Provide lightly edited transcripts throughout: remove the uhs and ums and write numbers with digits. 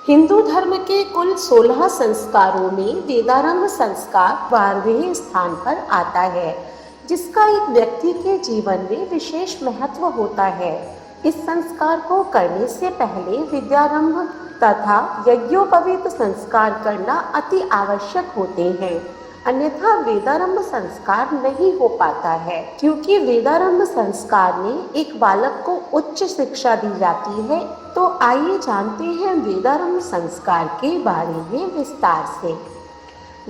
हिंदू धर्म के कुल 16 संस्कारों में वेदारंभ संस्कार 12वें स्थान पर आता है, जिसका एक व्यक्ति के जीवन में विशेष महत्व होता है। इस संस्कार को करने से पहले विद्यारंभ तथा यज्ञोपवीत संस्कार करना अति आवश्यक होते हैं, अन्यथा वेदारंभ संस्कार नहीं हो पाता है। क्योंकि वेदारंभ संस्कार में एक बालक को उच्च शिक्षा दी जाती है, तो आइए जानते हैं वेदारंभ संस्कार के बारे में विस्तार से।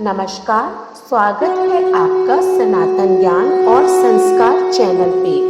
नमस्कार, स्वागत है आपका सनातन ज्ञान और संस्कार चैनल पे।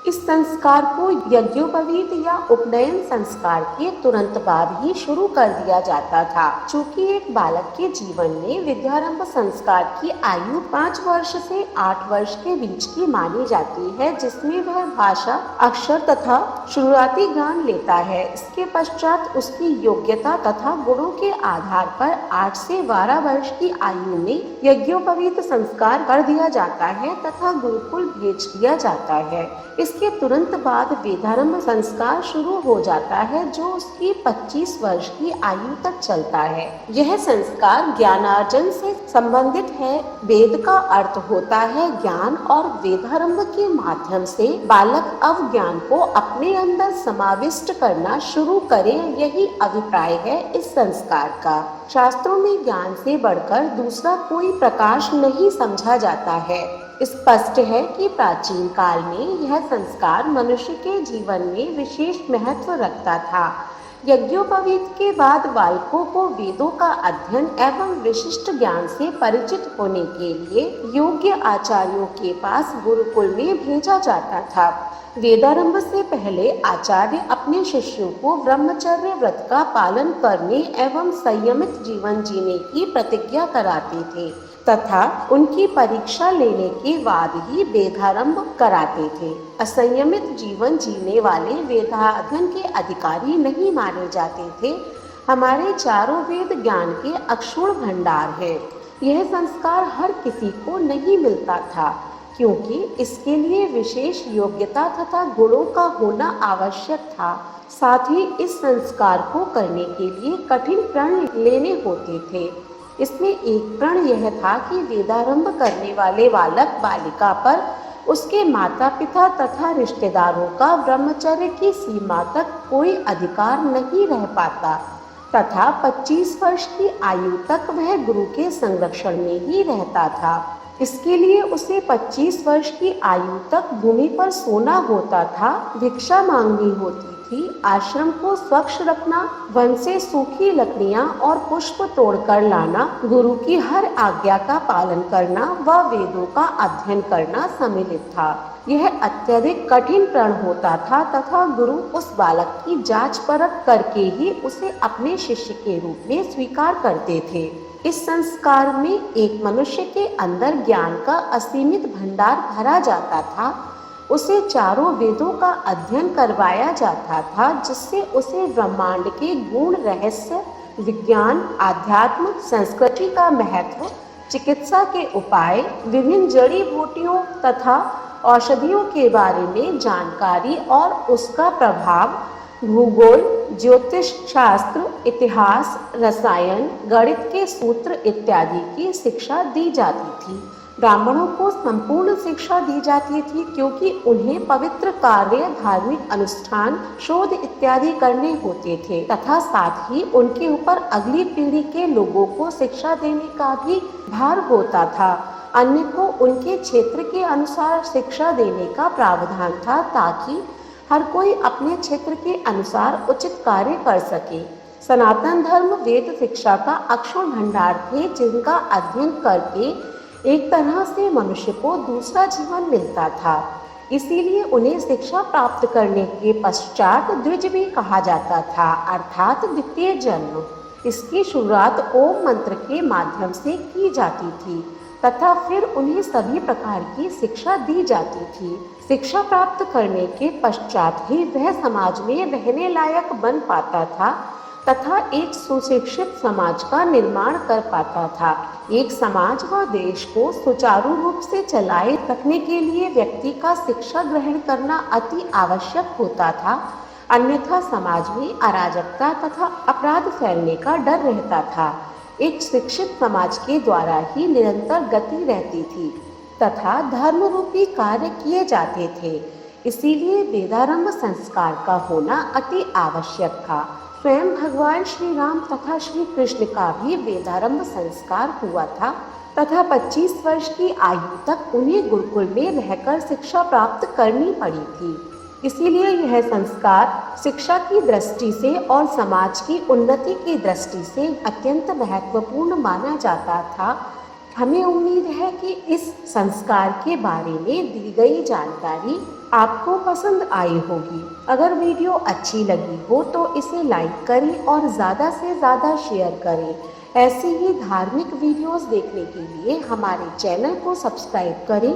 इस संस्कार को यज्ञोपवीत या उपनयन संस्कार के तुरंत बाद ही शुरू कर दिया जाता था। चूँकि एक बालक के जीवन में विद्यारंभ संस्कार की आयु 5 वर्ष से 8 वर्ष के बीच की मानी जाती है, जिसमें वह भाषा, अक्षर तथा शुरुआती ज्ञान लेता है। इसके पश्चात उसकी योग्यता तथा गुणों के आधार पर 8 से 12 वर्ष की आयु में यज्ञोपवीत संस्कार कर दिया जाता है तथा गुरुकुल भेज दिया जाता है। इसके तुरंत बाद वेदारंभ संस्कार शुरू हो जाता है, जो उसकी 25 वर्ष की आयु तक चलता है। यह संस्कार ज्ञानार्जन से संबंधित है। वेद का अर्थ होता है ज्ञान, और वेदारंभ के माध्यम से बालक अवज्ञान को अपने अंदर समाविष्ट करना शुरू करे, यही अभिप्राय है इस संस्कार का। शास्त्रों में ज्ञान से बढ़कर दूसरा कोई प्रकाश नहीं समझा जाता है। स्पष्ट है कि प्राचीन काल में यह संस्कार मनुष्य के जीवन में विशेष महत्व रखता था। यज्ञोपवीत के बाद बालकों को वेदों का अध्ययन एवं विशिष्ट ज्ञान से परिचित होने के लिए योग्य आचार्यों के पास गुरुकुल में भेजा जाता था। वेदारंभ से पहले आचार्य अपने शिष्यों को ब्रह्मचर्य व्रत का पालन करने एवं संयमित जीवन जीने की प्रतिज्ञा कराते थे तथा उनकी परीक्षा लेने के बाद ही वेदारंभ कराते थे। असंयमित जीवन जीने वाले वेदाध्ययन के अधिकारी नहीं माने जाते थे। हमारे चारों वेद ज्ञान के अक्षुण भंडार हैं। यह संस्कार हर किसी को नहीं मिलता था, क्योंकि इसके लिए विशेष योग्यता तथा गुणों का होना आवश्यक था। साथ ही इस संस्कार को करने के लिए कठिन प्रण लेने होते थे। इसमें एक प्रण यह था कि वेदारंभ करने वाले बालक बालिका पर उसके माता पिता तथा रिश्तेदारों का ब्रह्मचर्य की सीमा तक कोई अधिकार नहीं रह पाता तथा 25 वर्ष की आयु तक वह गुरु के संरक्षण में ही रहता था। इसके लिए उसे 25 वर्ष की आयु तक भूमि पर सोना होता था, भिक्षा मांगनी होती थी, आश्रम को स्वच्छ रखना, वन से सूखी लकड़ियां और पुष्प तोड़कर लाना, गुरु की हर आज्ञा का पालन करना व वेदों का अध्ययन करना सम्मिलित था। यह अत्यधिक कठिन प्रण होता था तथा गुरु उस बालक की जांच परख करके ही उसे अपने शिष्य के रूप में स्वीकार करते थे। इस संस्कार में एक मनुष्य के अंदर ज्ञान का असीमित भंडार भरा जाता था। उसे चारों वेदों का अध्ययन करवाया जाता था, जिससे उसे ब्रह्मांड के गुण, रहस्य, विज्ञान, आध्यात्म, संस्कृति का महत्व, चिकित्सा के उपाय, विभिन्न जड़ी बूटियों तथा औषधियों के बारे में जानकारी और उसका प्रभाव, भूगोल, ज्योतिष शास्त्र, इतिहास, रसायन, गणित के सूत्र इत्यादि की शिक्षा दी जाती थी। ब्राह्मणों को संपूर्ण शिक्षा दी जाती थी, क्योंकि उन्हें पवित्र कार्य, धार्मिक अनुष्ठान, शोध इत्यादि करने होते थे तथा साथ ही उनके ऊपर अगली पीढ़ी के लोगों को शिक्षा देने का भी भार होता था। अन्य को उनके क्षेत्र के अनुसार शिक्षा देने का प्रावधान था, ताकि हर कोई अपने क्षेत्र के अनुसार उचित कार्य कर सके। सनातन धर्म वेद शिक्षा का अक्षुण भंडार थे, जिनका अध्ययन करके एक तरह से मनुष्य को दूसरा जीवन मिलता था। इसीलिए उन्हें शिक्षा प्राप्त करने के पश्चात द्विज भी कहा जाता था, अर्थात द्वितीय जन्म। इसकी शुरुआत ओम मंत्र के माध्यम से की जाती थी तथा फिर उन्हें सभी प्रकार की शिक्षा दी जाती थी। शिक्षा प्राप्त करने के पश्चात ही वह समाज में रहने लायक बन पाता था तथा एक सुशिक्षित समाज का निर्माण कर पाता था। एक समाज व देश को सुचारू रूप से चलाए रखने के लिए व्यक्ति का शिक्षा ग्रहण करना अति आवश्यक होता था, अन्यथा समाज में अराजकता तथा अपराध फैलने का डर रहता था। एक शिक्षित समाज के द्वारा ही निरंतर गति रहती थी तथा धर्म रूपी कार्य किए जाते थे। इसीलिए वेदारंभ संस्कार का होना अति आवश्यक था। स्वयं भगवान श्री राम तथा श्री कृष्ण का भी वेदारंभ संस्कार हुआ था तथा 25 वर्ष की आयु तक उन्हें गुरुकुल में रहकर शिक्षा प्राप्त करनी पड़ी थी। इसीलिए यह संस्कार शिक्षा की दृष्टि से और समाज की उन्नति की दृष्टि से अत्यंत महत्वपूर्ण माना जाता था। हमें उम्मीद है कि इस संस्कार के बारे में दी गई जानकारी आपको पसंद आई होगी। अगर वीडियो अच्छी लगी हो तो इसे लाइक करें और ज़्यादा से ज़्यादा शेयर करें। ऐसे ही धार्मिक वीडियोस देखने के लिए हमारे चैनल को सब्सक्राइब करें।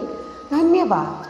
धन्यवाद।